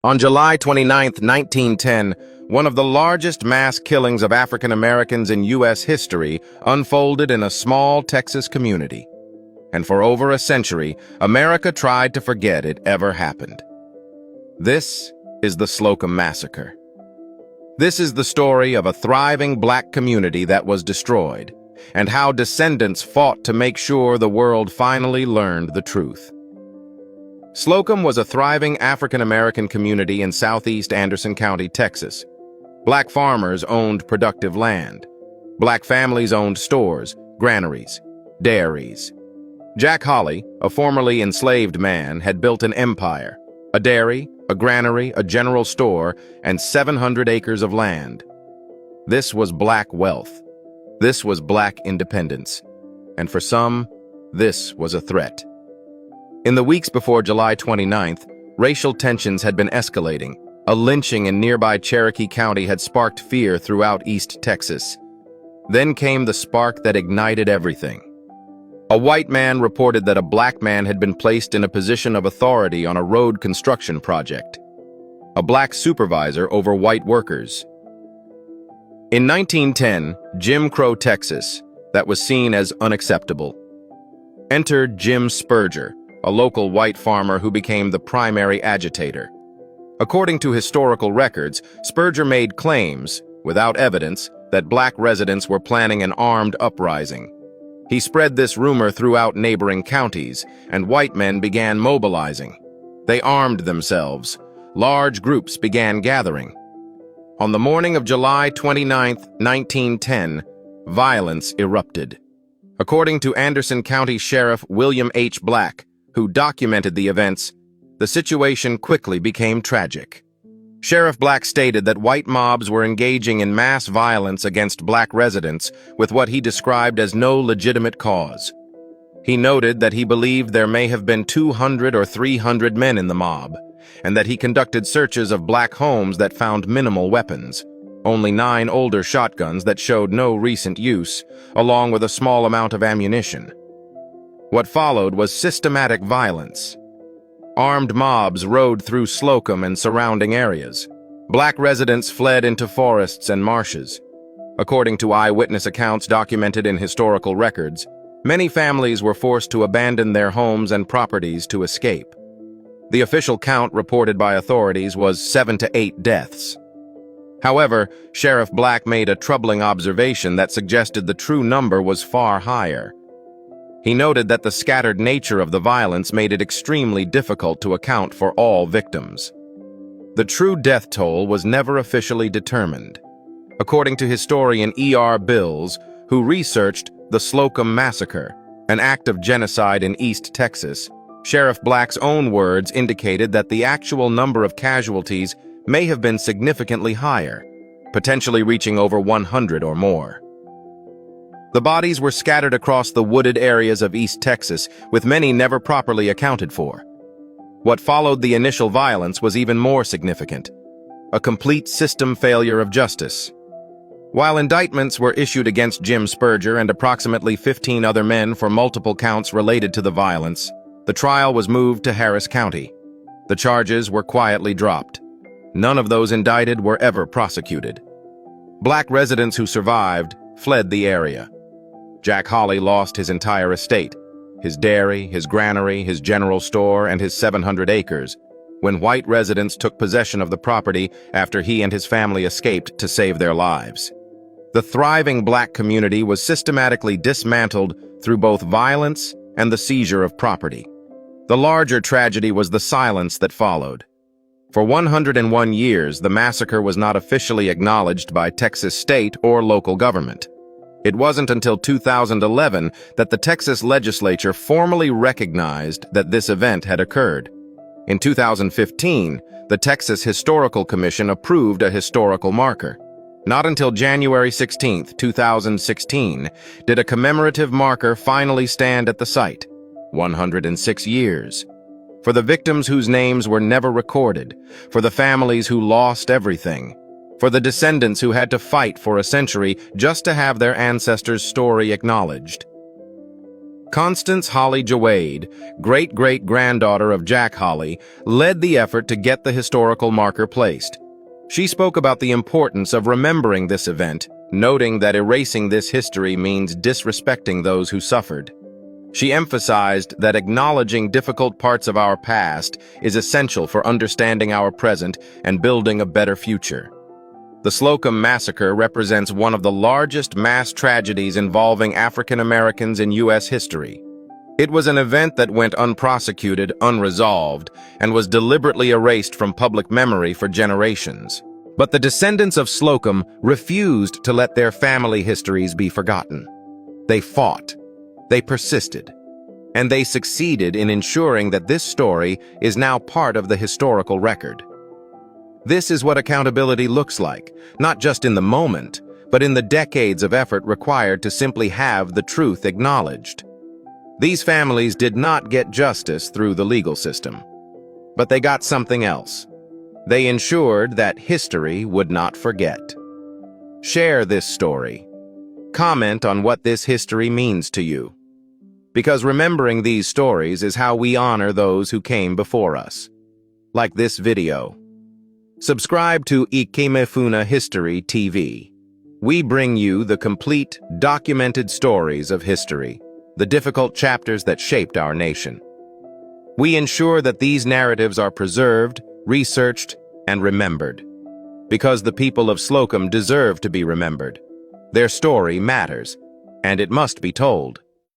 On July 29, 1910, one of the largest mass killings of African Americans in U.S. history unfolded in a small Texas community. And for over a century, America tried to forget it ever happened. This is the Slocum Massacre. This is the story of a thriving black community that was destroyed, and how descendants fought to make sure the world finally learned the truth. Slocum was a thriving African-American community in southeast Anderson County, Texas. Black farmers owned productive land. Black families owned stores, granaries, dairies. Jack Holley, a formerly enslaved man, had built an empire, a dairy, a granary, a general store, and 700 acres of land. This was black wealth. This was black independence. And for some, this was a threat. In the weeks before July 29th, racial tensions had been escalating. A lynching in nearby Cherokee County had sparked fear throughout East Texas. Then came the spark that ignited everything. A white man reported that a black man had been placed in a position of authority on a road construction project. A black supervisor over white workers. In 1910, Jim Crow, Texas, that was seen as unacceptable. Entered Jim Spurger, a local white farmer who became the primary agitator. According to historical records, Spurger made claims, without evidence, that black residents were planning an armed uprising. He spread this rumor throughout neighboring counties, and white men began mobilizing. They armed themselves. Large groups began gathering. On the morning of July 29, 1910, violence erupted. According to Anderson County Sheriff William H. Black, who documented the events, the situation quickly became tragic. Sheriff Black stated that white mobs were engaging in mass violence against black residents with what he described as no legitimate cause. He noted that he believed there may have been 200 or 300 men in the mob, and that he conducted searches of black homes that found minimal weapons, only 9 older shotguns that showed no recent use, along with a small amount of ammunition. What followed was systematic violence. Armed mobs rode through Slocum and surrounding areas. Black residents fled into forests and marshes. According to eyewitness accounts documented in historical records, many families were forced to abandon their homes and properties to escape. The official count reported by authorities was 7 to 8 deaths. However, Sheriff Black made a troubling observation that suggested the true number was far higher. He noted that the scattered nature of the violence made it extremely difficult to account for all victims. The true death toll was never officially determined. According to historian E.R. Bills, who researched the Slocum Massacre, an act of genocide in East Texas, Sheriff Black's own words indicated that the actual number of casualties may have been significantly higher, potentially reaching over 100 or more. The bodies were scattered across the wooded areas of East Texas, with many never properly accounted for. What followed the initial violence was even more significant: a complete system failure of justice. While indictments were issued against Jim Spurger and approximately 15 other men for multiple counts related to the violence, the trial was moved to Harris County. The charges were quietly dropped. None of those indicted were ever prosecuted. Black residents who survived fled the area. Jack Holley lost his entire estate, his dairy, his granary, his general store, and his 700 acres, when white residents took possession of the property after he and his family escaped to save their lives. The thriving black community was systematically dismantled through both violence and the seizure of property. The larger tragedy was the silence that followed. For 101 years, the massacre was not officially acknowledged by Texas state or local government. It wasn't until 2011 that the Texas legislature formally recognized that this event had occurred. In 2015, the Texas Historical Commission approved a historical marker. Not until January 16, 2016, did a commemorative marker finally stand at the site. 106 years. For the victims whose names were never recorded, for the families who lost everything, for the descendants who had to fight for a century just to have their ancestors' story acknowledged. Constance Holly Jawade, great-great-granddaughter of Jack Holly, led the effort to get the historical marker placed. She spoke about the importance of remembering this event, noting that erasing this history means disrespecting those who suffered. She emphasized that acknowledging difficult parts of our past is essential for understanding our present and building a better future. The Slocum Massacre represents one of the largest mass tragedies involving African Americans in U.S. history. It was an event that went unprosecuted, unresolved, and was deliberately erased from public memory for generations. But the descendants of Slocum refused to let their family histories be forgotten. They fought, they persisted, and they succeeded in ensuring that this story is now part of the historical record. This is what accountability looks like, not just in the moment, but in the decades of effort required to simply have the truth acknowledged. These families did not get justice through the legal system, but they got something else. They ensured that history would not forget. Share this story. Comment on what this history means to you. Because remembering these stories is how we honor those who came before us. Like this video. Subscribe to Ikemefuna History TV. We bring you the complete, documented stories of history, the difficult chapters that shaped our nation. We ensure that these narratives are preserved, researched, and remembered. Because the people of Slocum deserve to be remembered. Their story matters, and it must be told.